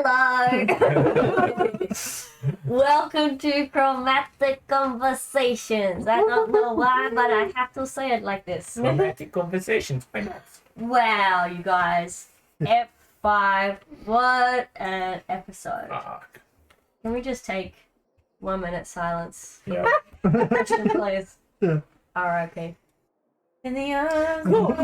Hello! Welcome to Chromatic Conversations. I don't know why, but I have to say it like this. Chromatic Conversations. Wow, you guys. F5, what an episode. Fuck. Can we just take 1 minute silence? Yeah. Christian, please. Yeah. R.I.P. In the arms. No one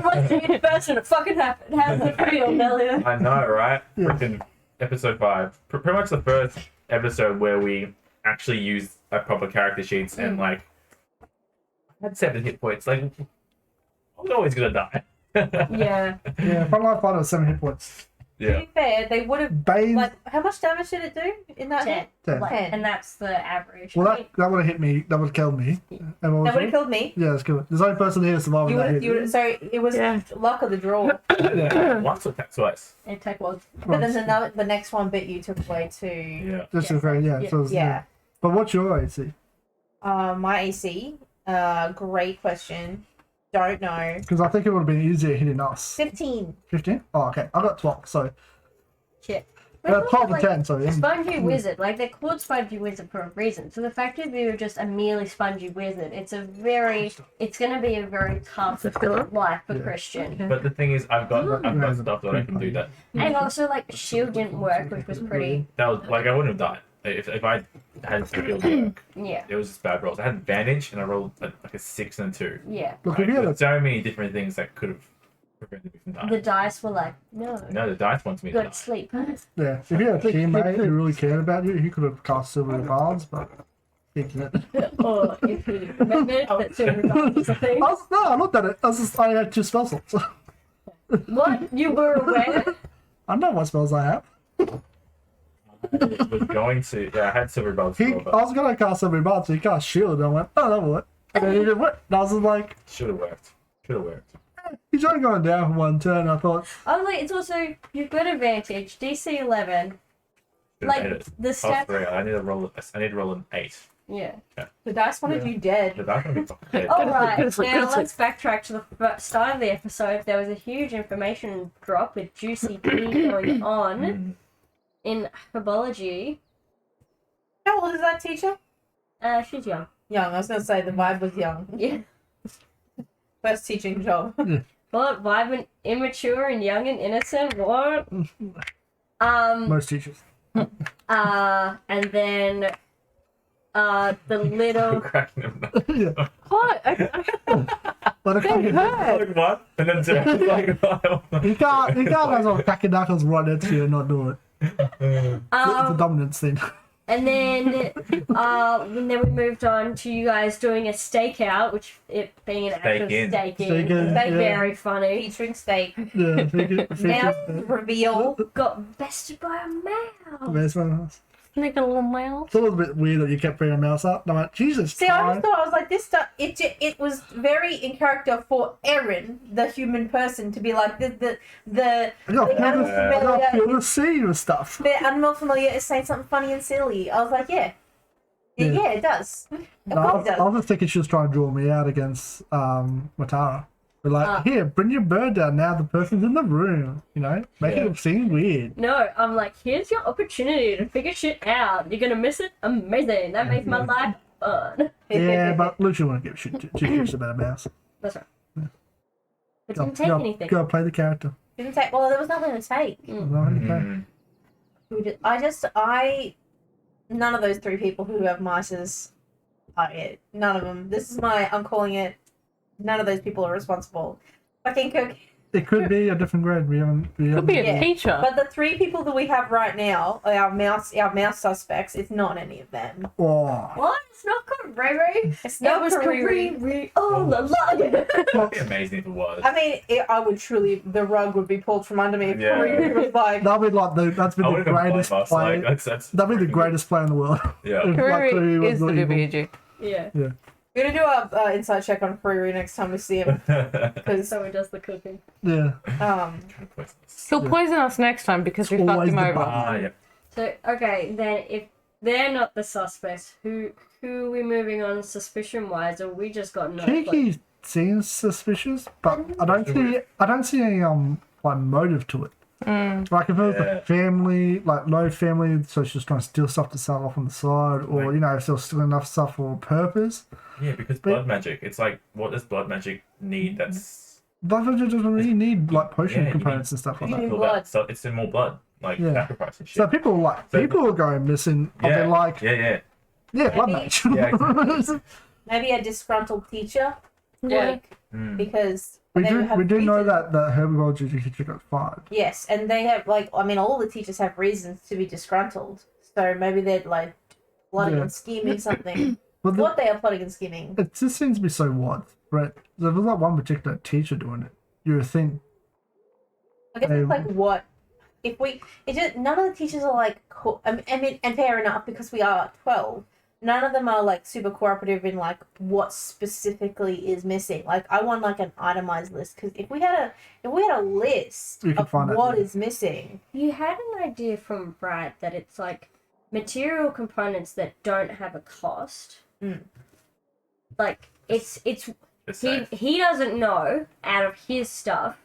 wants to be the person that fucking happened. How's it feel, Melia? I know, right? Yeah. Freaking episode 5. Pretty much the first episode where we actually used a proper character sheets and like I had 7 hit points. Like I was always gonna die. Yeah. Yeah, front line fighter was 7 hit points. To Yeah. be fair, they would have. Bane, Like, how much damage did it do in that 10. hit? 10. Like, 10. and that's the average. Well, right? that would have hit me. That would have killed me. And what was That would have it? killed me. Yeah, that's good. There's only person here surviving You that would hit. have. So it was Yeah. luck of the draw. Once or twice. It take was. But then the next one bit you took away too. Yeah. Just Yeah. okay, yeah. Yeah. So it's, Yeah. But what's your AC? My AC. Great question. Don't know. Because I think it would have been easier hitting us. 15. 15? Oh, okay. I got 12. So Shit. 12 or 10. Sorry. Spongy wizard, like they're called spongy wizard for a reason. So the fact that you're just a merely spongy wizard, it's gonna be a very tough life for Yeah. Christian. But the thing is, I've got stuff that I can do that. And also like shield didn't work, which was pretty That was like I wouldn't have died if I had skill work. yeah. It was just bad rolls. I had advantage and I rolled like a 6 and a 2. Yeah. Look, Like, if you had there's so many different things that could have prevented me from dying. The dice were like, no. No, the dice wants me to Go die. to sleep. yeah, if you had a teammate who really cared about you, he could have cast Silver Bards, but he didn't. Or if he remembered that silver guard was a thing. I looked at it. I had 2 spell slots. What? You were aware? I know what spells I have. I was going to. Yeah, I had silver belts. I Well, but was going to cast Silver Bards, so he cast Shield, and I went, oh, that will work. And then he didn't work. And I was just like, should have worked. Should have worked. he's only going down for 1 turn. I thought, I was like, it's also you've got advantage. DC 11. Should've Like made it. the Plus stats. 3. I need to roll. I need to roll an 8. Yeah. The dice wanted Yeah. you dead. The dice gonna be fucking dead. All right. Good sleep, Now good let's backtrack to the start of the episode. There was a huge information drop with Juicy P going on in herbology. How old is that teacher? She's young. Young. I was going to say the vibe was young. Yeah. First teaching job. What? Vibrant, immature, and young and innocent. What? most teachers. And then the little. Cracking him. Yeah. What? But I can't, Like what? And then Jack's like, you can't have some cracking knuckles right next to you and not do it. It's a dominance thing. And then we moved on to you guys doing a stakeout, which it being an actual Stake in. stake Stake in. in, That's yeah. very funny. Featuring steak. Yeah, Now- Reveal. Got bested by a mouse. Best one. Make a little mouse. It's a little bit weird that you kept bringing a mouse up. And I'm like, Jesus. See, I Ty. just thought, I was like, this stuff, it was very in character for Erin, the human person, to be like, the I got animal I got familiar, feel the scene with stuff. the animal familiar is saying something funny and silly. I was like, yeah. Yeah. Yeah, it does. Of No, course it I does. was just thinking she was trying to draw me out against Matara. But like, here, bring your bird down now. The person's in the room. You know, make Yeah. it seem weird. No, I'm like, here's your opportunity to figure shit out. You're gonna miss it? Amazing. That makes my life fun. Yeah, but Lucy wouldn't give shit about a mouse. That's right. It Go, didn't take go, anything. go play the character. Didn't take, well, there was nothing to take. No, okay. None of those 3 people who have mices are it. None of them. This is I'm calling it, none of those people are responsible. Fucking Cook. It could be a different grade. We haven't. Could be a Yeah. teacher. But the 3 people that we have right now, are our mouse suspects, it's not any of them. Oh. What? It's not Kariri. It's It not was Kariri. Kariri. Oh, la la. It'd be amazing if it was. I mean, I would truly, the rug would be pulled from under me if Yeah. Kariri was like, That'd be like that's been I the wouldn't have greatest blamed us. play. Like, that's That'd be the greatest play in the world. Yeah. If, like, Kariri was Kariri is the not evil. BBG. Yeah. we're going to do a inside check on Kariri next time we see him. Because, So he does the cooking. Yeah. He'll poison us next time because we fucked Always him the over. button. Ah, yeah. So okay, then if they're not the suspects, who are we moving on suspicion wise, or we just got no clue? Kiki seems suspicious, but I don't see any like motive to it. Like if it was a family, like low family, so she's trying to steal stuff to sell off on the side, or you know, if they're stealing enough stuff for a purpose. Yeah, because blood magic. It's like, what does blood magic need? That's Blood magic doesn't really need like potion you components need- and stuff like you that. need Blood. that. So it's in more blood, like Yeah. sacrifice and shit. So people are going missing. Yeah. They're like, yeah. blood Maybe- mage. Yeah, Maybe a disgruntled teacher, Yeah. like because we they do have know reasons. that herbivore teacher got fired. Yes, and they have like I mean, all the teachers have reasons to be disgruntled. So maybe they're like plotting Yeah. and scheming something. But What they are plotting and scheming. it just seems to be so widespread. There was like one particular teacher doing it. You would think, I guess it's like what if we? It just none of the teachers are like. I mean, and fair enough because we are 12. None of them are like super cooperative in like what specifically is missing. Like I want like an itemized list because if we had a list You could of find it, what yeah. is missing. You had an idea from Brad that it's like material components that don't have a cost. Like it's It's safe. he doesn't know out of his stuff.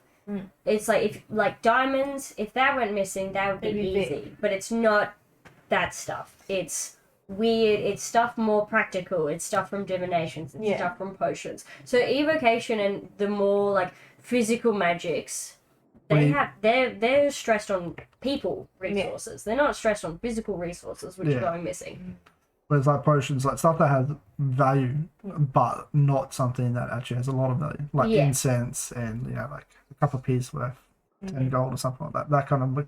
It's like if like diamonds, if that went missing, that would be It'd be big. easy. But it's not that stuff. It's weird. It's stuff more practical. It's stuff from divinations. It's Yeah. stuff from potions. So evocation and the more like physical magics, they're stressed on people resources. They're not stressed on physical resources, which Yeah. are going missing. whereas like potions, like stuff that has value, but not something that actually has a lot of value, like Yeah. incense and you know, like a couple of pieces worth, 10 gold or something like that. That kind of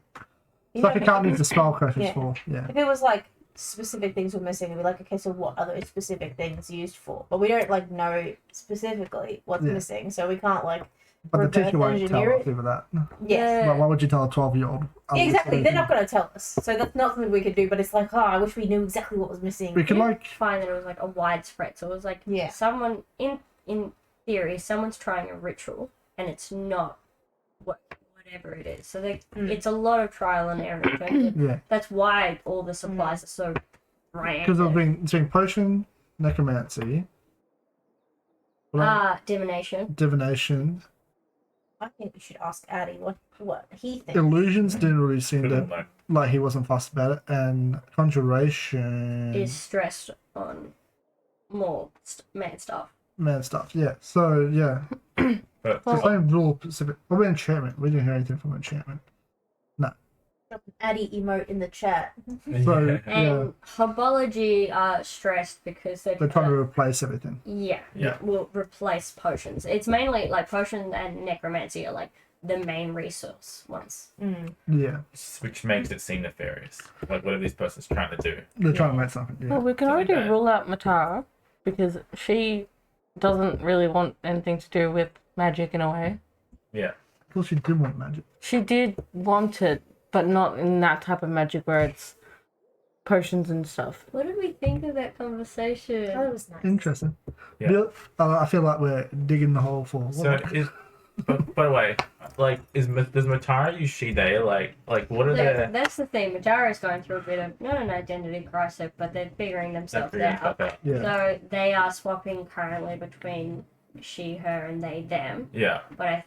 You stuff know, you can't use the spell crashes Yeah. for. Yeah. If it was like specific things were missing, it'd be like, okay, so what are those specific things used for? But we don't like know specifically what's Yeah. missing, so we can't like But the reverse teacher won't tell engineer us it. either that. Yes. Like, why would you tell a 12-year-old? Exactly, they're not going to tell us, so that's not something we could do. But it's like, oh, I wish we knew exactly what was missing. We could like, Find that it was like a widespread. So it was like Yeah. someone in theory, someone's trying a ritual and it's not whatever it is. So it's a lot of trial and error. yeah, That's why all the supplies are so random. because it's been potion, necromancy, Divination. divination, I think we should ask Addy what he thinks. illusions didn't really seem I to don't know. like he wasn't fussed about it, and conjuration Is stressed on more man stuff. man stuff. Yeah, so yeah, But it's the same rule specific. What about enchantment? We didn't hear anything from enchantment. Addy emote in the chat. So yeah. yeah, And herbology are stressed because they're trying to replace everything. Yeah, Yeah. will replace potions. It's mainly like potions and necromancy are like the main resource ones. Yeah, Which makes it seem nefarious. Like whatever this person's trying to do. they're trying to make something. Yeah. Well, we can Something already bad. rule out Matara because she doesn't really want anything to do with magic in a way. Yeah. Of course, she did want magic. She did want it, but not in that type of magic where it's potions and stuff. What did we think of that conversation? That was nice. Interesting. Yeah. I feel like we're digging the hole for. So is but by the way, like does Matara use she they? Like what are So the that's the thing. Matara's going through a bit of not an identity crisis, but they're figuring themselves out. Yeah. So they are swapping currently between she, her, and they, them. Yeah. But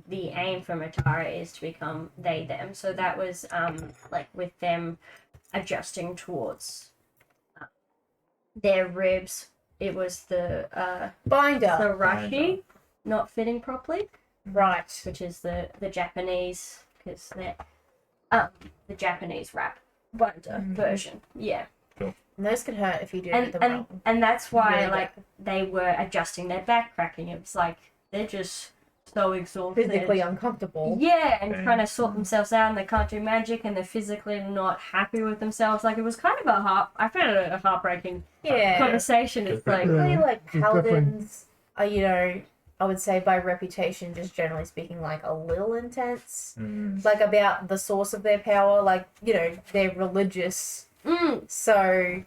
the aim for Matara is to become they, them. So that was like with them adjusting towards their ribs. It was the Binder. rashi not fitting properly, Right. which is the Japanese, because they're the Japanese wrap binder version. Yeah. And those could hurt if you do And them and, wrong. and that's why Really like they were adjusting their back cracking. It was like they're just so exhausted. Physically uncomfortable. Yeah, and Okay. trying to sort themselves out, and they can't do magic, and they're physically not happy with themselves. Like it was kind of I found it a heartbreaking Yeah. conversation. It's like Yeah. Really, like it's definitely- paladins are, you know, I would say by reputation, just generally speaking, like a little intense. Like about the source of their power, like, you know, they're religious. So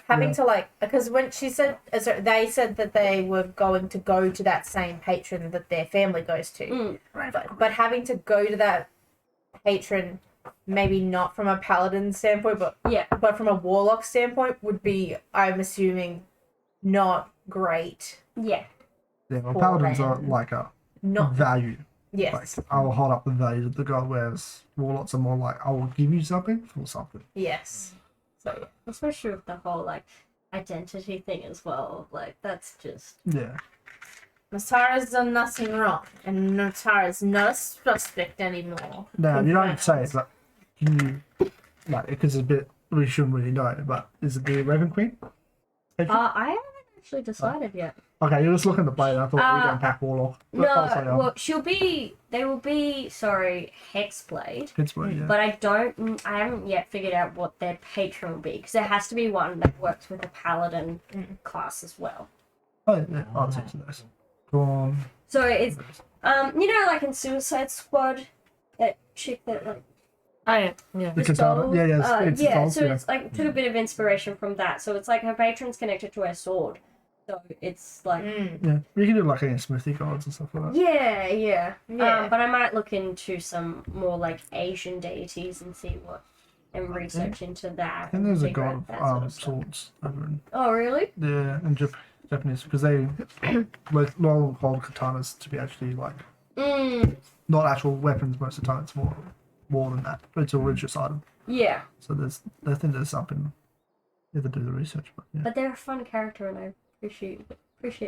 having Yeah. to like, because when she said, so they said that they were going to go to that same patron that their family goes to, but having to go to that patron, maybe not from a paladin standpoint, but from a warlock standpoint, would be, I'm assuming, not great. yeah. Yeah, well, Poor paladins man. are like a Not value. Yes. Like, I will hold up the values of the god, whereas warlocks are more like, I will give you something for something. Yes. So yeah. Especially with the whole like identity thing as well. Like that's just Yeah. Natara's done nothing wrong, and Natara's not a suspect anymore. Now, you don't Confirmed. say, but can you, like, because it's a bit, we shouldn't really know, but is it the Raven Queen? I haven't actually decided yet. Okay, you're just looking at the blade. I thought you were going to pack warlock. But No, also, well, they will be, sorry, Hexblade. Pittsburgh, yeah. But I haven't yet figured out what their patron will be, because there has to be one that works with a paladin class as well. Oh, yeah, I'll take to those. Go on. So it's, like in Suicide Squad, that chick that like Oh yeah, yeah. The katana? Yeah, it's false, so yeah. it's like took a bit of inspiration from that. So it's like her patron's connected to her sword. So it's like Yeah, you can do like any smithy gods and stuff like that. yeah. Yeah. But I might look into some more like Asian deities and see what and research into that. I think there's a figure god out of that sort of stuff. swords over in Oh really? Japanese, because they like long hold katanas to be actually like not actual weapons most of the time. It's more than that. But it's a religious item. Yeah. So I think there's something. You have to do the research, but yeah. But they're a fun character and I appreciate.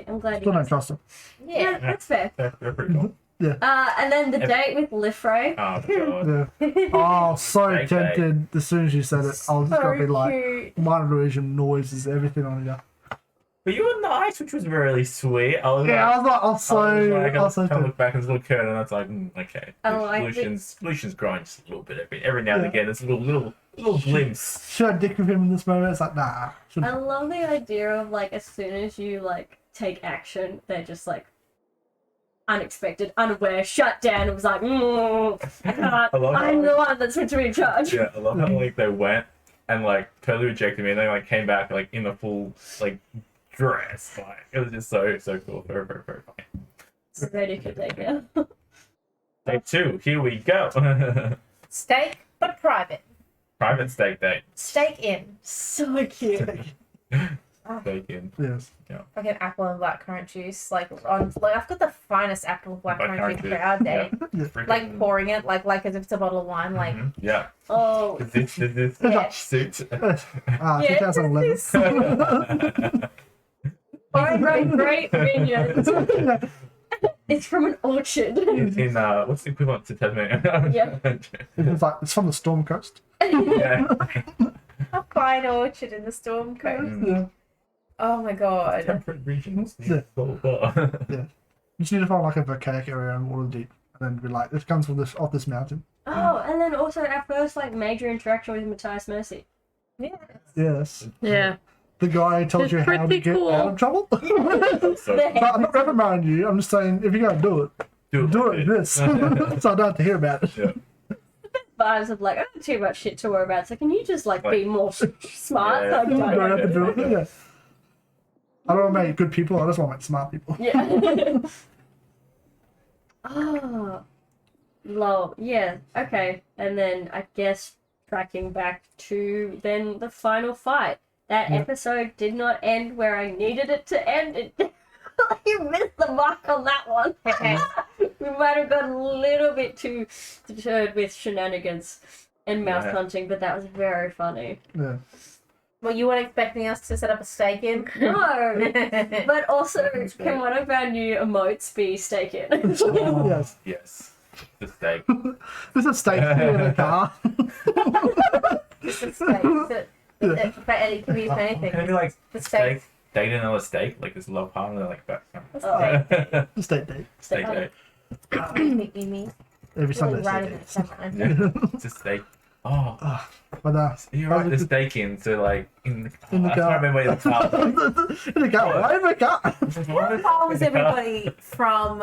I'm glad Still you don't trust them. Yeah, that's fair. They're pretty cool. And then the date with Lifray. Oh, God. Yeah. Oh, so Steak tempted. As soon as you said it, I was just gonna be like, cute. minor illusion, noises, everything on you. But you were nice, which was really sweet. I was Yeah, like, I was so I was trying to tempted. look back and there's a little curtain, and it's like, okay. I like it. Lucian's growing just a little bit every now and Yeah. again. There's a little glimpse. Should I dick with him in this moment? It's like, nah. I love the idea of like as soon as you like take action, they're just like unexpected, unaware, shut down. It was like, I can't. I love I'm how- the one that's meant to be in charge. Yeah, I love how like they went and like totally rejected me, and they like came back like in the full like dress. Like it was just so cool, very very funny. So ready to take it. Day 2, here we go. Steak, but private. Private steak date. Steak in. So cute. Steak in. Yes. Fucking apple and blackcurrant juice. Like I've got the finest apple and blackcurrant juice for our day. Freaking- Like pouring it like as if it's a bottle of wine. Like yeah. Oh, Is this Yeah. suit? Yeah, 2011. great vineyards. It's from an orchard. in what's the equivalent to Tasmania? Yeah. It's from the Storm Coast. Yeah. a fine orchard in the Storm Coast. Yeah. Oh my god. Temperate regions. Yeah. Blah, blah, blah. You just need to find like a volcanic area and water deep, and then be like, this comes from off this mountain. Oh, and then also our first like major interaction with Matthias Mercy. Yeah. Yes. Yeah. The guy who told It's you how to pretty get cool. out of trouble. So But I'm not reprimanding you. I'm just saying, if you're gonna do it like this, so I don't have to hear about it. Yeah. Vibes of like, I have too much shit to worry about. So can you just like be more smart? Yeah. So I You don't don't have to do it. Yeah. I don't want to make good people. I just want to make smart people. Yeah. Oh, lol. Yeah. Okay. And then I guess tracking back to then the final fight. That Yeah. episode did not end where I needed it to end. It, you missed the mark on that one. We might have gotten a little bit too deterred with shenanigans and mouse Yeah. hunting, but that was very funny. Yeah. Well, you weren't expecting us to set up a steak in? No, but also, can one of our new emotes be steak in? Yes. Yes. The steak. There's a steak in a car. It's a steak. But Eddie can be used for anything. Can it be like The steak? Date another steak? Like this love partner? Like that. Oh, The steak date. Steak date. Me. Every Sunday. Really writing steak it dates. down. Yeah. It's a steak. Oh. But You write the steak in, so like in the car. In the I car. can't remember where the car. in the car. Why in the car? How was everybody from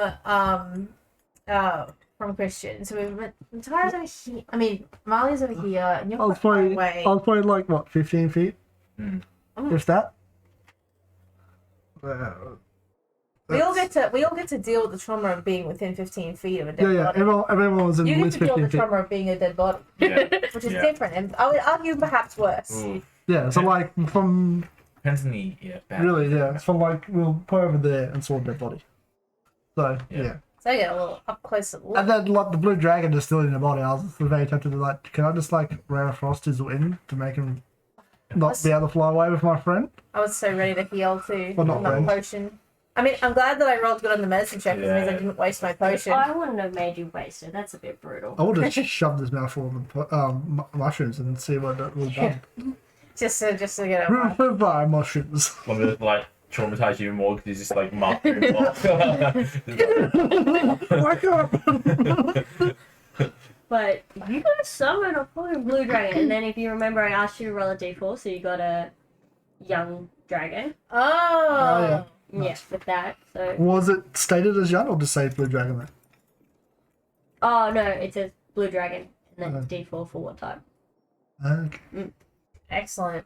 Christian? So we went. Tara's over here. I mean, Marley's over here, and you're I was quite far probably, away. I was probably like what, 15 feet, if that. We all get to deal with the trauma of being within 15 feet of a dead Yeah, body. everyone was in You at get least to deal 15 with the feet. trauma of being a dead body, Yeah. which is Yeah. different, and I would argue perhaps worse. Ooh. Yeah, so like from Depends on the bad. really, yeah, it's from like we were put over there and saw a dead body. So Yeah. yeah, So I get a little up close look. And then like the blue dragon is still in the body. I was very tempted to like, can I just like Rare Frost his wing to make him not be able to fly away with my friend? I was so ready to heal too. Well, not on that really. potion. I mean, I'm glad that I rolled good on the medicine check because it means I didn't waste my potion. I wouldn't have made you waste it. That's a bit brutal. I would have shoved his mouthful of mushrooms and see what it would have done. Just to get it. Goodbye, mushrooms. I'm gonna like traumatize you more because he's just like mushrooms off. Wake up! But you got to summon a fucking blue dragon, and then if you remember, I asked you to roll a d4, so you got a young dragon. Oh. yeah. Yeah, with that. So. Was it stated as young or just say blue dragon there? Oh no, it says blue dragon, and then d4 for what type. Okay. Excellent.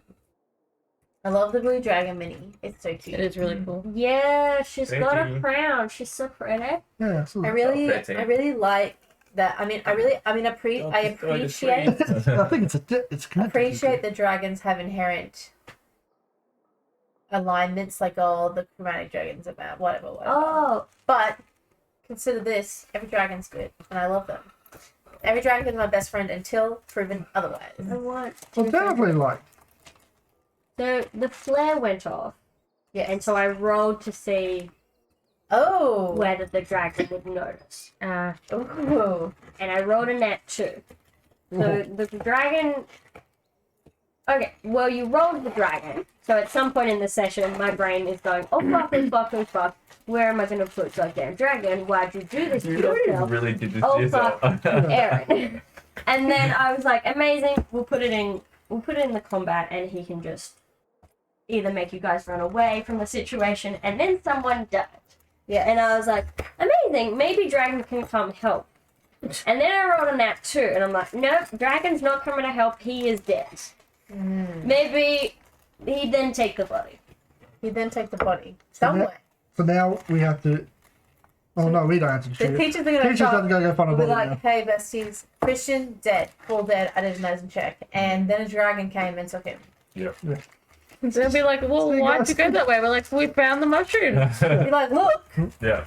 I love the blue dragon mini. It's so cute. It is really cool. Yeah, she's got a Pretty. crown. She's so pretty. Yeah, so I really like that. I appreciate I think it's connected. appreciate the dragons have inherent alignments, like all the chromatic dragons about whatever. Oh, But consider this: every dragon's good, and I love them. Every dragon is my best friend until proven otherwise. I want. Well, to- definitely like. So the flare went off, Yeah. and so I rolled to see Oh. whether the dragon would notice. Ooh. And I rolled a nat 2. So the dragon. Okay, well, you rolled the dragon. So at some point in the session, my brain is going, oh, fuck. Where am I going to put goddamn dragon? Why'd you do this to You yourself? really did this Oh, to yourself. Aaron. And then I was like, amazing. We'll put it in the combat, and he can just either make you guys run away from the situation, and then someone died. Yeah. And I was like, amazing. Maybe dragon can come help. And then I rolled a nat 2, and I'm like, nope, dragon's not coming to help. He is dead. Maybe he then take the body. You then take the body So somewhere. So now we have to. Oh no, we don't have to The shoot. teachers are going Teachers have to go find a We'll be body. like, hey, besties, Krystiaan dead, full dead. I did a medicine check, and then a dragon came and took him. They'll be like, well, why'd you go that way? We're like, we found the mushrooms. Be like, look, Yeah.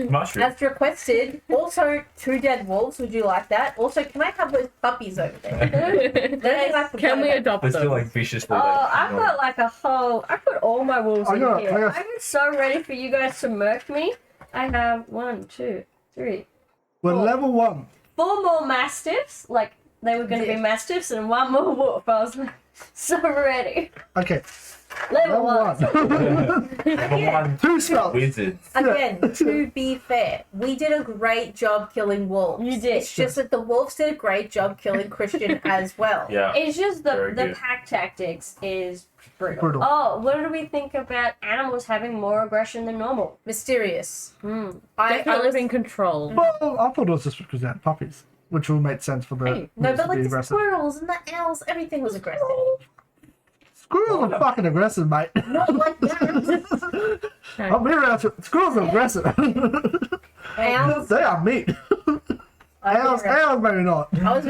Mushroom. as requested. Also, 2 dead wolves. Would you like that? Also, can I have those puppies over there? They like the Can we photo. adopt They're still them? like viciously. Oh, like, I've got like a whole. I put all my wolves I in got- here. I got- I'm so ready for you guys to murk me. I have 1, 2, 3, We're level 1. 4 more mastiffs. Like they were going to be mastiffs, and 1 more wolf. I was like, so ready. Okay, Level level 1. 1. Number one, 2 spells. wizards. Again, to be fair, we did a great job killing wolves. You did. It's just that the wolves did a great job killing Krystiaan as well. Yeah. It's just Very the good. pack tactics is brutal. Brutal. Oh, what do we think about animals having more aggression than normal? Mysterious. Hmm. I Definitely was in control. Well, I thought it was just because they had puppies, which will make sense for the. Hey, no, wolves but to like be the aggressive. squirrels and the owls, everything was aggressive. Squirrels are fucking aggressive, mate. Not like that. I'm here around. Squirrels are aggressive. Owls. They are meat. Owls, maybe not. I've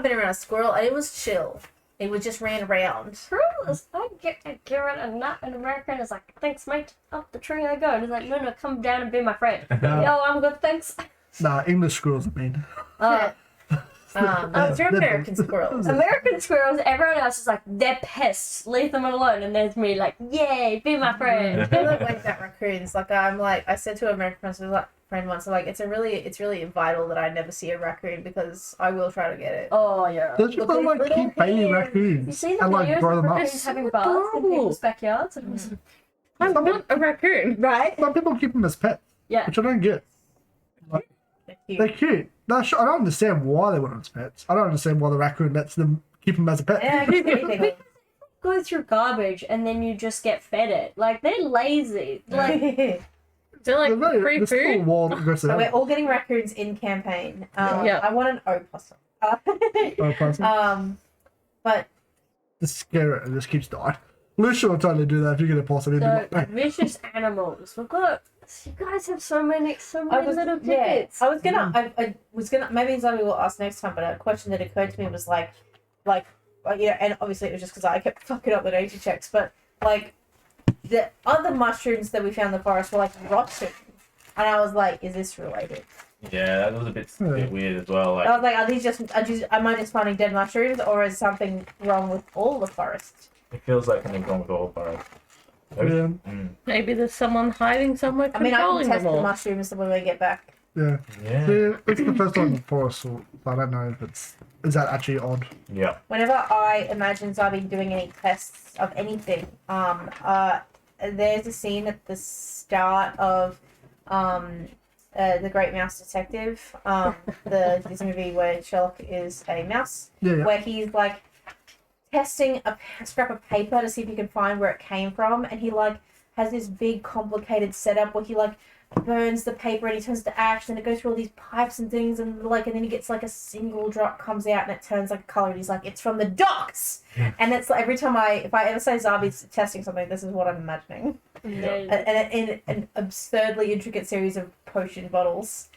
been around a squirrel and it was chill. It was just ran around. Squirrels, I give it a nut, and American is like, thanks, mate. Up the tree I go. And he's like, no, come down and be my friend. Yo, I'm good, thanks. Nah, English squirrels are mean. They're American squirrels. American squirrels, everyone else is like, they're pests. Leave them alone. And there's me like, yay, be my friend. They look like that raccoons. I said to an American friend once, it's really vital that I never see a raccoon because I will try to get it. Oh, yeah. Don't you Look like at keep baby little raccoons You see the and like videos grow of them up? raccoons having baths in adorable. people's backyards? It was- I want a raccoon. Right? Some people keep them as pets, Yeah. which I don't get. They're cute. They're cute. No, I don't understand why they want them as pets. I don't understand why the raccoon lets them keep them as a pet. Yeah, I guess anything. Go through garbage and then you just get fed it. Like, they're lazy. Like, They're like free they're still food. wild aggressive. So we're all getting raccoons in campaign. Yeah. I want an opossum. But Just scare it and just keeps dying. Lucia will totally do that if you get a possum. He'd be so like, vicious animals. We've got. You guys have so many little yeah, tickets. I was gonna maybe Zoe will ask next time, but a question that occurred to me was like, and obviously it was just because I kept fucking up the nature checks, but like the other mushrooms that we found in the forest were like rotten. and I was like, is this related? Yeah, that was a bit weird as well. I Like, was like, are these am I just finding dead mushrooms, or is something wrong with all the forest? it feels like something's wrong with all forests. Yeah. Maybe there's someone hiding somewhere I mean, I can controlling test them the all. mushrooms when we get back. Yeah. Yeah. See, it's the first time in the forest, so I don't know if is that actually odd. Yeah. Whenever I imagine Zabi doing any tests of anything, there's a scene at the start of The Great Mouse Detective, the Disney movie where Sherlock is a mouse, Yeah. where he's like testing a scrap of paper to see if he can find where it came from, and he like has this big complicated setup where he like burns the paper and he turns it to ash, and it goes through all these pipes and things, and then he gets like a single drop comes out and it turns like a color, and he's like, it's from the docks. And it's like every time if I ever say Zabi's testing something, this is what I'm imagining. And in an absurdly intricate series of potion bottles,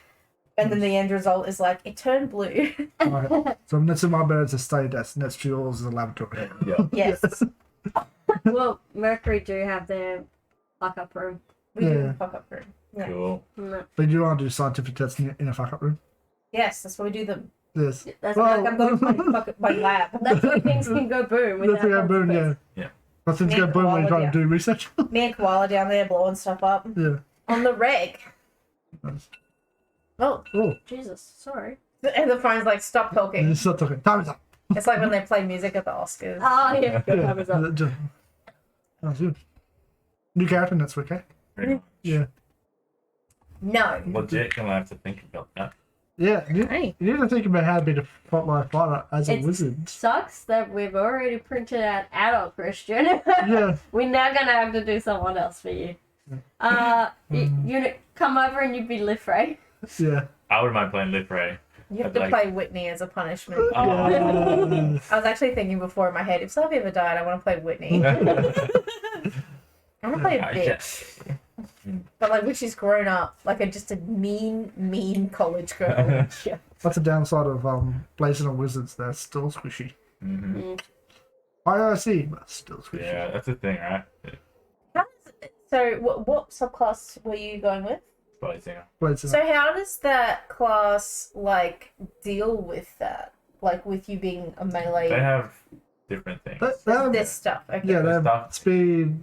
and then the end result is like it turned blue. Right. So next to my bed is a study desk, next to yours is a laboratory. Yeah. Yes, Well, Mercury do have their fuck up room. we do Yeah. fuck up room. Yeah. Cool. No, But you want to do scientific tests in a fuck up room? Yes, that's where we do them. Yes. that's Well, Like I'm going to my lab. that's where things can go boom. That's without yeah, boom, yeah. consequence. Yeah. But things go Me boom when you're trying koala, to do research. Me and Koala down there blowing stuff up Yeah. on the reg. Nice. Oh, Oh, Jesus, sorry. and the phone's like, stop you talking. just start talking. Time is up. It's like when they play music at the Oscars. Oh yeah, good Yeah. time is up. That's good. New character next week, eh? Pretty much. Yeah. No. Legit, gonna have to think about that. Yeah. Hey. You need to think about how to be the frontline fighter as a It's- wizard. Sucks that we've already printed out adult Christian. Yeah. We're now gonna have to do someone else for you. You come over and you'd be Lifray. Yeah. I wouldn't mind playing Lifray. You have to Like- play Whitney as a punishment. Oh. I was actually thinking before in my head, if Sophie ever died, I want to play Whitney. I want to play a bitch. But like when she's grown up, like just a mean college girl. Yeah. That's the downside of blazing on wizards. They're still squishy. Mm-hmm. IRC, but still squishy. Yeah, that's the thing, right? So what subclass were you going with? Blazing. Blazing. So how does that class like deal with that? Like with you being a melee? They have different things. They have- This stuff. Okay. yeah, they have Stuff. speed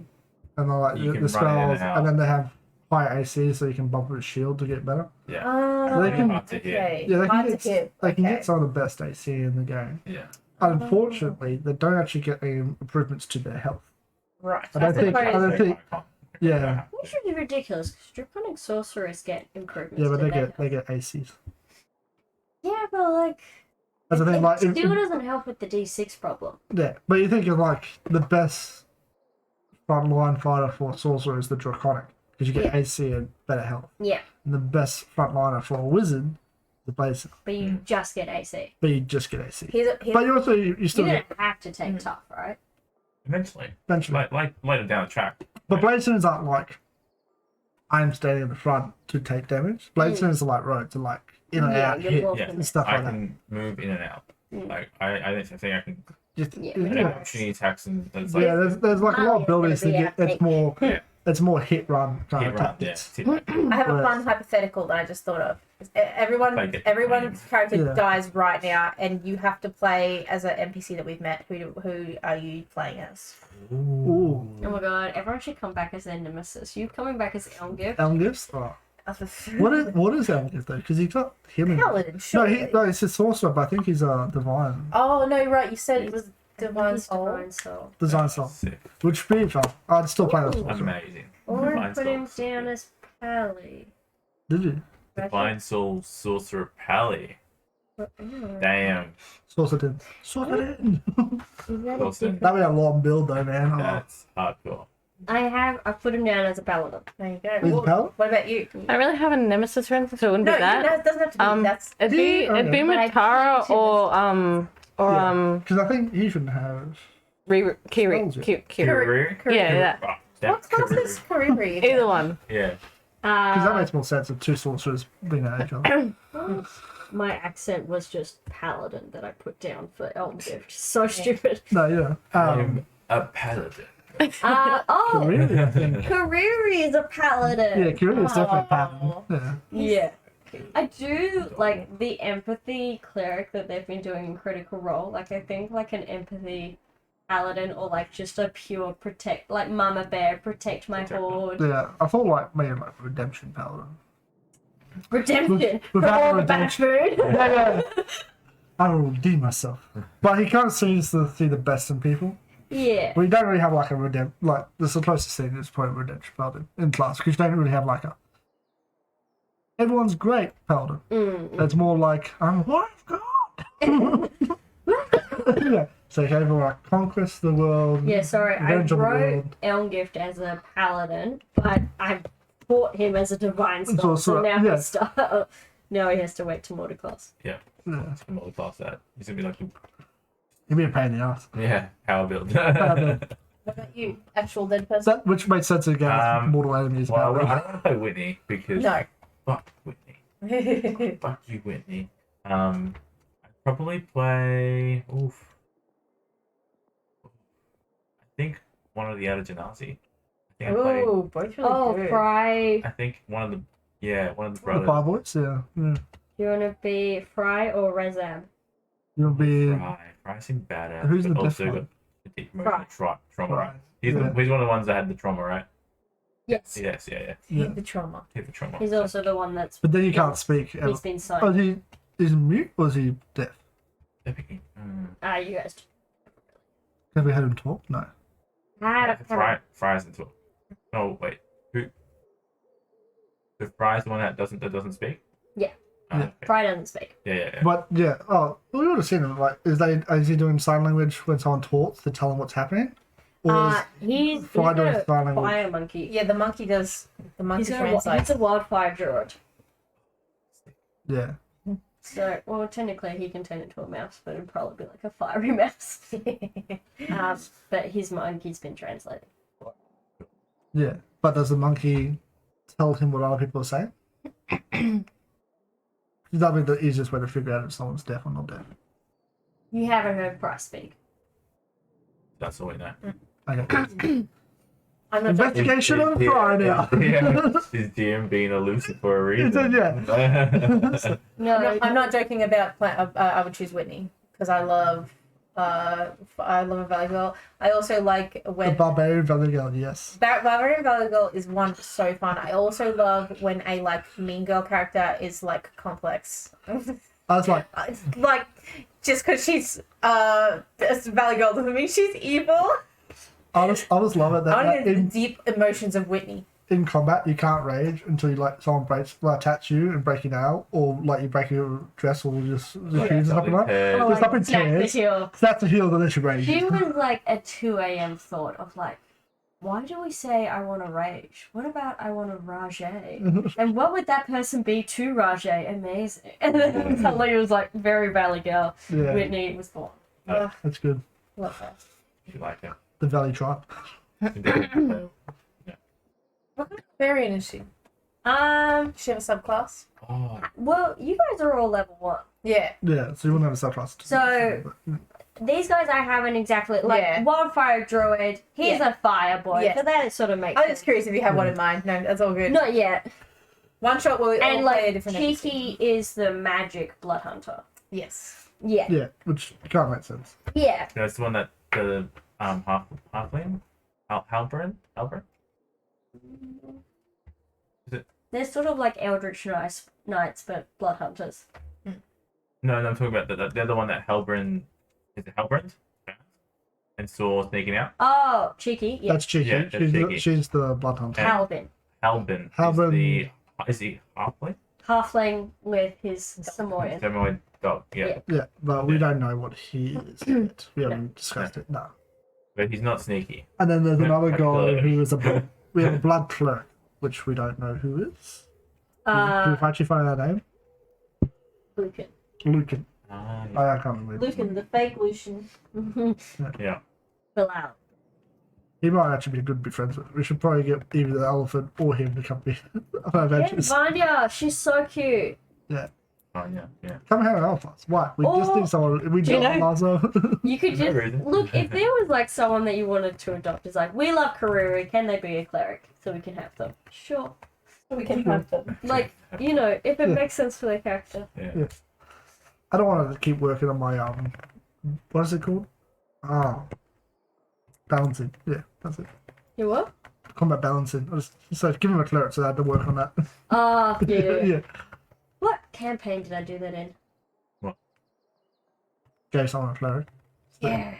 and like You the can run in and spells, out. and then they have higher AC, so you can bump with shield to get better. Yeah. Oh, They can- hard to hit. okay. Yeah, they can Hard get to hit. they can Okay. get some of the best AC in the game. Yeah. Unfortunately, they don't actually get any improvements to their health. Right. I don't think- I don't think- Yeah, Which would be ridiculous because draconic sorcerers get improvements. yeah, but to they their get ACs. Yeah, but like. That's the thing, like it still doesn't help with the D6 problem. yeah, but you think of like the best frontline fighter for sorcerer is the draconic because you get Yeah. AC and better health. Yeah, And the best frontliner for a wizard, the blazer, but you just get AC. but you just get AC. Here's But you also you You still don't get have to take tough, right? Eventually. eventually. Like later down the track. But blazers aren't like I'm standing in the front to take damage. Blazers are like roads, are like in and out, you're hit walking. Yeah. and stuff I like that. can move in and out. Mm. Like I think I can Just, Yeah. I have yeah. opportunity attacks and it's like Yeah, there's like a lot of abilities to get. It's more Yeah. it's more hit run kind hit of run. Yeah. tactics. Hit run. I have a Right. fun hypothetical that I just thought of. Like it. Everyone's character Yeah. dies right now, and you have to play as an NPC that we've met. Who are you playing as? Ooh, Oh my god, everyone should come back as their nemesis. You coming back as Elmgift? Elm gifts. Oh. As a What is Elm gift though? Because he got healing. paladin? No, Surely. no, it's a sorcerer, but I think he's a divine Oh no, you're right. You said it was divine He's soul. Divine Soul. design style, Sick. which would be fun. I'd still play that Ooh. sorcerer. Amazing. Or Divine put him Soul. down as Pally. Did you? Divine Soul Sorcerer Pally. Mm. Damn. Sorcerer in. Sorcerer in. Is that a Awesome. different- That'd be a long build though, man. Oh. That's hardcore. I put him down as a paladin. There you He's go. a paladin? What about you? I don't really have a nemesis or anything, so it wouldn't No, be that. it doesn't have to be. That's It'd be Yeah, it'd be okay. But I Matara think or Yeah. Because I think he shouldn't have. Kiri. Spells, yeah. Kiri. Kariri? Kariri. Yeah, that. Oh, damn, what class Kariri. is Kariri? again? Either one. Yeah. Because that Uh, makes more sense of two sorcerers being at each other. my accent was just paladin that I put down for Elmgift. So stupid. No, yeah. I'm a paladin. Really, I think. Kariri is a paladin. Yeah, Kirill is definitely a Oh. pattern. Yeah. Yeah. I do like the empathy cleric that they've been doing in Critical Role. Like, I think like an empathy paladin or like just a pure protect, like Mama Bear, protect my horde. Yeah, I thought like maybe like redemption paladin. Redemption from Without all the bad food. Yeah. I will redeem myself. But he can't see the best in people. Yeah. We don't really have like a like this is the closest thing is probably redemption paladin in class because you don't really have like a everyone's great paladin. It's more like I'm what of God. Yeah. So you have like conquest the world. Yeah, sorry, I revenge of the wrote world. Elmgift as a paladin, but I fought him as a divine spell, also- so now yeah. he's stuck. Now he has to wait till multiclass. Yeah. Yeah. It's gonna multi-class that. He's gonna be like, It'd be a pain in the ass. yeah, power build. build. What about you, actual dead person? That which makes sense again with mortal enemies. Well, I don't paladin. want to play Whitney because No. fuck Whitney. Fuck you, Whitney. I'd probably play. Oof. I think one of the other Genasi. I think I played. Ooh, both really Oh, good. I Fry. think one of the The brothers. Fireboys, yeah. You want to be Fry or Rezam? You'll be Fry seemed badass. Who's the but deaf also one? got the deep promotion, trauma. Right. He's Yeah. he's one of the ones that had the trauma, right? Yes. Yes, yeah. Yeah. The trauma. He had the trauma. He's also the one that's But then you can't speak. Ever. he's been Oh, signed. is he mute or is he deaf? Epic. You guys. Have we heard him talk? No. Fry's into it. Oh wait, who? The Fry's the one that doesn't speak. Yeah. Oh, Yeah. okay. Fry doesn't speak. Yeah. But yeah, oh, we would have seen him. Like, is he doing sign language when someone talks to tell him what's happening? Or is He's Fry doing a sign language? fire monkey. Yeah, the monkey does. The monkey He's translates. a wildfire druid. Yeah. So, well, technically he can turn into a mouse, but it'd probably be like a fiery mouse. But his monkey's been translated. Yeah. But does the monkey tell him what other people are saying? That'd be the easiest way to figure out if someone's deaf or not deaf. You haven't heard Fry speak. That's all we know. Okay. I'm not joking. Investigation on Friday. Is DM being elusive for a reason? Yeah. No, I'm not joking about. I would choose Whitney because I love a Valley Girl. I also like The when Barbarian Valley Girl, yes. Barbarian Valley Girl is one so fun. I also love when a like mean girl character is like complex. I was like, Like just because she's a Valley Girl doesn't mean she's evil. I just love it I that want to get the in, deep emotions of Whitney. in combat you can't rage until you like someone attacks you and break you down, or like you break your dress or just the shoes or something like that. Oh, Just up in snap the tears. heel. That's a heal, then she rage. She was like a 2 a.m. thought of like, why do we say I want to rage? What about I want to rage? And what would that person be to rage? Amazing. And then suddenly it was like very Valley Girl. Yeah, Whitney was born. that's good. Love her. You like it? The Valley Tribe. What kind of variant is she? Does she have a subclass? Oh, Well, you guys are all level 1. Yeah. Yeah, so you wouldn't have a subclass. So- These guys I haven't exactly like Yeah. Wildfire Druid. He's Yeah. a fire boy, Yeah. so that sort of makes I was sense. just curious if you have one in mind. No, that's all good. Not yet. One shot will all And play a like different Kiki is the magic blood hunter. Yes. Yeah. Yeah, which can't make sense. Yeah. no, it's the one that the halfling, Halbrin. They're sort of like Eldritch Knights, but blood hunters. No, I'm talking about the other one that Halbrin. Is it Halbrin? And saw sneaking out. Oh, Cheeky. Yeah. That's cheeky. Yeah, that's she's, cheeky. she's the blood hunter. Halbin. Halbin. Halbin. Is he halfling? Halfling with his Samoyed. Samoyed dog. Yeah. Yeah, but we Yeah. don't know what he is yet. We haven't discussed it. No. But he's not sneaky. And then there's Yeah, another I guy believe. who is a blood. We have a blood cleric, which we don't know who is. Did we actually find that name? Lucan. Lucan. Ah, I can't remember. Lucan, the fake Lucian. yeah. Bilal. He might actually be good to be friends with. We should probably get either the elephant or him to come be our Yeah, adventures. Vanya, she's so cute. Yeah. Oh yeah, yeah. Come hang out with us. Why? We just Or- need someone. We Do you don't know- Lazo. You could No just reason. look if there was like someone that you wanted to adopt. It's like we love Kariri. Can they be a cleric so we can have them? Sure. We can have them. Like you know, if it Yeah. makes sense for their character. Yeah. I don't want to keep working on my what is it called? Balancing. Yeah, that's it. You what? Combat balancing. So give him a cleric so I had to work on that. Oh yeah. Yeah. What campaign did I do that in? Gave someone a cleric. Yeah.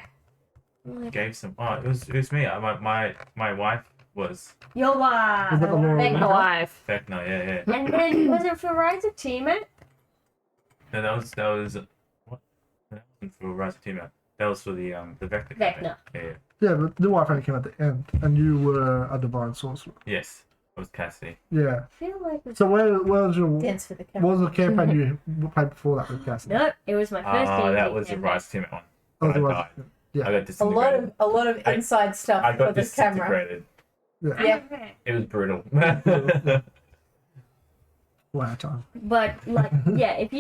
Like, Gave some. Oh, it was me. My wife was your wife. Was that the Laura Make Winter? a wife. Vecna. Yeah. And then was it for Rise of Teammate? No, that was what? That wasn't for Rise of Teammate. That was for the Vecna. campaign. Vecna. Yeah. Yeah, but the wife only came at the end, and you were a divine sorcerer. Yes. It was Cassidy. Yeah. I feel like it's... So where was your Dance for the what camera. was the campaign you played before that with Cassie? No, it was my first Oh, D&D that was the campaign. Rise of Teammate one. Oh, When the I Rise- died. yeah. I got A disintegrated. lot of inside stuff I for got this camera. disintegrated. Yeah. It was brutal. Wow, time. But like, yeah, if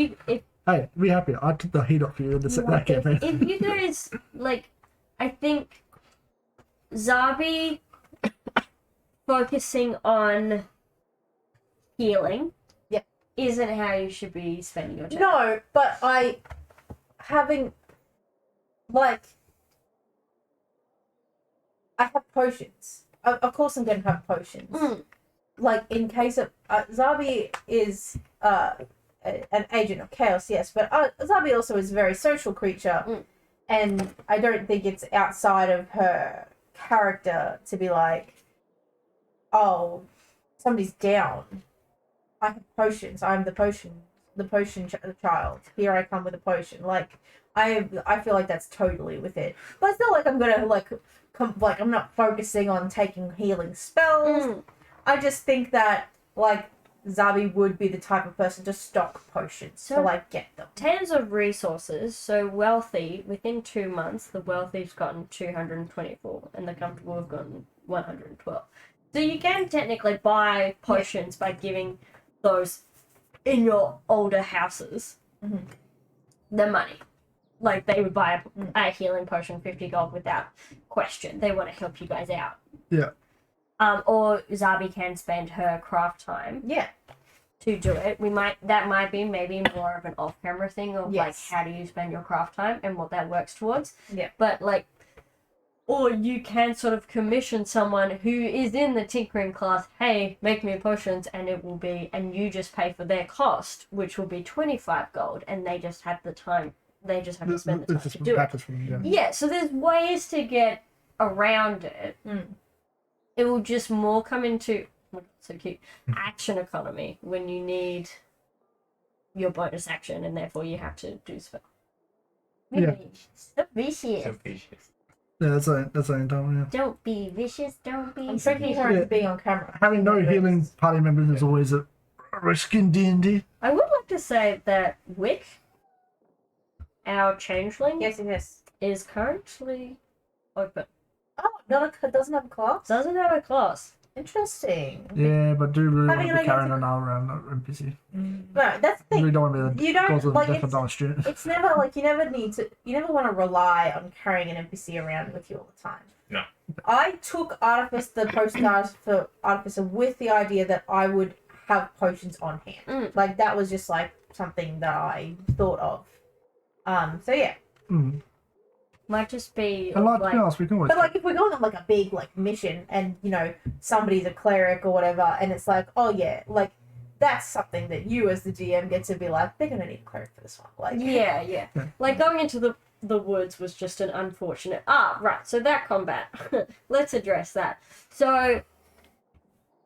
Hey, be happy. I took the heat off you in the that campaign. if you guys like, I think Zabi focusing on healing, Yep. isn't how you should be spending your time. No, but I have potions. Of course, I'm going to have potions. Mm. Like in case of Zabi is an agent of chaos, yes, but Zabi also is a very social creature, and I don't think it's outside of her character to be like, oh, somebody's down. I have potions. I'm the potion child. Here I come with a potion. Like I feel like that's totally with it. But it's not like I'm gonna I'm not focusing on taking healing spells. Mm. I just think that like Zabi would be the type of person to stock potions So- to like get them. Tons of resources. So wealthy, within 2 months, the wealthy's gotten 224, and the comfortable have gotten 112. So you can technically buy potions by giving those in your older houses Mhm. the money. Like they would buy a healing potion, 50 gold without question. They want to help you guys out. Yeah. Or Zabi can spend her craft time Yeah. to do it. That might be maybe more of an off-camera thing of Yes. like how do you spend your craft time and what that works towards. Yeah. But like, or you can sort of commission someone who is in the tinkering class. Hey, make me potions, and it will be, and you just pay for their cost, which will be 25 gold, and they just have the time. They just have to spend the time It's to just do it. practice for them, yeah. Yeah, so there's ways to get around it. Mm. It will just more come into so cute action economy when you need your bonus action and therefore you have to do spell. Yeah. Stop vicious. So vicious. Yeah, that's the only time, yeah. Don't be vicious. Don't be. I'm tricking her Yeah. into being on camera. Having no healing party members is always a risk in D&D. I would like to say that Wick, our changeling, Yes. is currently open. Oh, it doesn't have a class? Doesn't have a class. Interesting. Yeah, but do really Having want to an be carrying identity- an hour around an NPC. Right, that's the Really thing. don't want to be the You don't, cause of like, the death of it's- another student. It's never like you never want to rely on carrying an NPC around with you all the time. No. I took the potion for Artificer with the idea that I would have potions on hand. Mm. Like that was just like something that I thought of. So yeah. Mm. Might just be And like, like to be honest, we can always... But like if we're going on like a big like mission and somebody's a cleric or whatever and it's like, oh yeah, like that's something that you as the GM get to be like, they're gonna need a cleric for this one. Like yeah. Yeah. Like going into the woods was just an unfortunate. Right. So that combat. Let's address that. So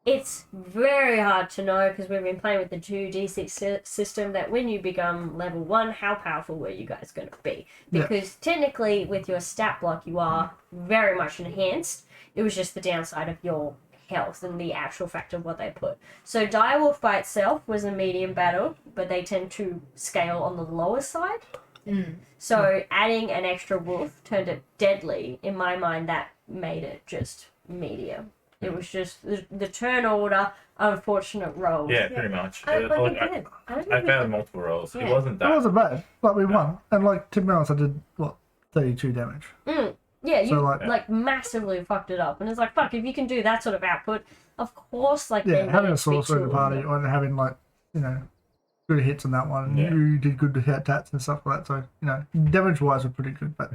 it's very hard to know because we've been playing with the 2d6 system that when you become level 1, how powerful were you guys going to be? Yeah. Because technically with your stat block you are very much enhanced. It was just the downside of your health and the actual fact of what they put. So Direwolf by itself was a medium battle, but they tend to scale on the lower side. So adding an extra wolf turned it deadly. In my mind, that made it just medium. It was just the turn order, unfortunate rolls. Yeah, pretty much. I, Like, like again, I don't I think found multiple rolls. It Yeah. wasn't It that. wasn't bad, but we won. And like, to be honest, I did what 32 damage. Yeah, you So, like- like massively fucked it up, and it's like fuck. If you can do that sort of output, of course, like Yeah, there having a needs to be sorcerer in the two of party them. and having like, you know, good hits on that one. Yeah. You did good hit tats and stuff like that. So, you know, damage wise were pretty good, but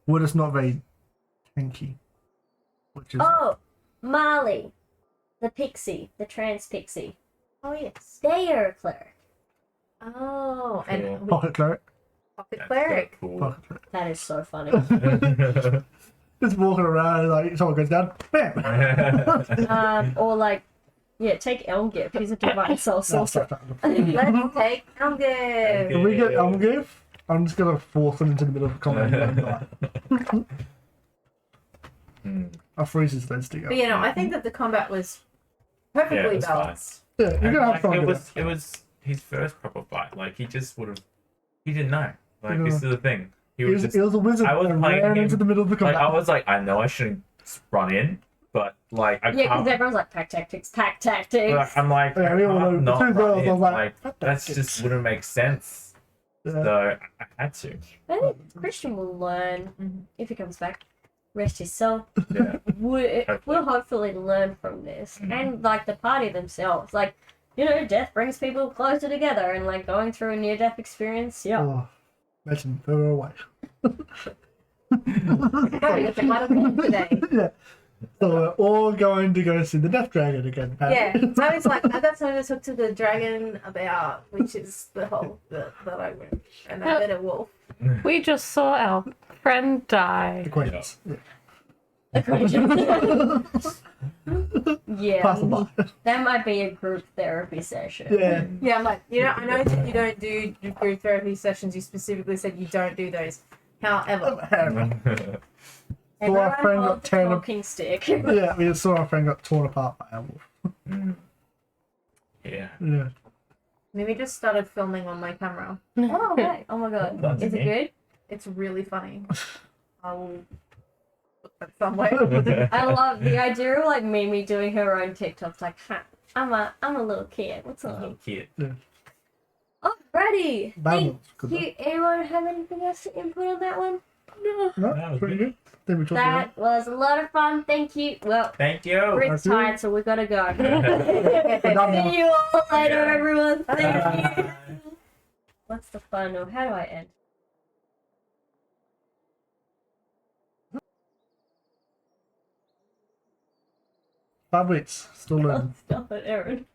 we're just not very tanky. Which is Oh, Marley, the pixie, the trans pixie. Oh yes. They are a cleric. Oh, Cool. and pocket cleric. pocket That's cleric. Cool. Pocket cleric. That is so funny. Just walking around like someone goes down, bam. Or like, yeah, take Elmgip. He's a divine soul No, sorcerer. stop. Let's take Elmgip. If we get Elmgif, I'm just gonna force them into the middle of the combat and die. I'll freeze his legs together. But you know, I think that the combat was perfectly Yeah, it was fine. balanced. Yeah, you're And, gonna have like, fun it with was it. it was his first proper fight. Like he just would have. He didn't know. Like No. this is the thing. He He was was, just a wizard I was and playing ran him- into the middle of the like combat. I was like I know I shouldn't run in, but like I Yeah, because can't. everyone's like pack tactics. Like, I'm like Yeah, I we all know- can't not two run girls, I in. was like, Like "Fuck that that just shit." wouldn't make sense. Yeah. So I had to. I think Christian will learn if he comes back. Rest his soul. Yeah. We'll hopefully learn from this, and like the party themselves, like you know, death brings people closer together, and like going through a near-death experience. Yeah, Oh, imagine further away. Oh, you got the middle one today. Yeah. So we're all going to go see the Death Dragon again. Yeah, apparently. I was like, I got something to talk to the dragon about, which is the whole that I went, and I met a wolf. We just saw our friend die. Acquaintance. Yeah. yeah. Pass the by. That might be a group therapy session. Yeah. Yeah, I'm like, you know, I know that you don't do group therapy sessions. You specifically said you don't do those. However, So our friend Everyone got holds a torn up. talking stick. Yeah, we saw our friend got torn apart by a wolf. Yeah. Yeah. Mimi just started filming on my camera. Oh, okay. Oh my god. That's Is it me. good? It's really funny. I will put that somewhere. I love the idea of like Mimi doing her own TikToks. Like, I'm a little kid. What's up? Little kid. Alrighty. That Thank one's good. you. Anyone have anything else to input on that one? No. No, That was pretty good. good. Then we talked about That was a lot of fun. Thank you. Well, Thank you. Rick's Thank you. tired, so we gotta go. We're done now. See you all later, Yeah. everyone. Thank you. Bye. What's the final? How do I end? Bad weeks. Still learning. Stop it, Aaron.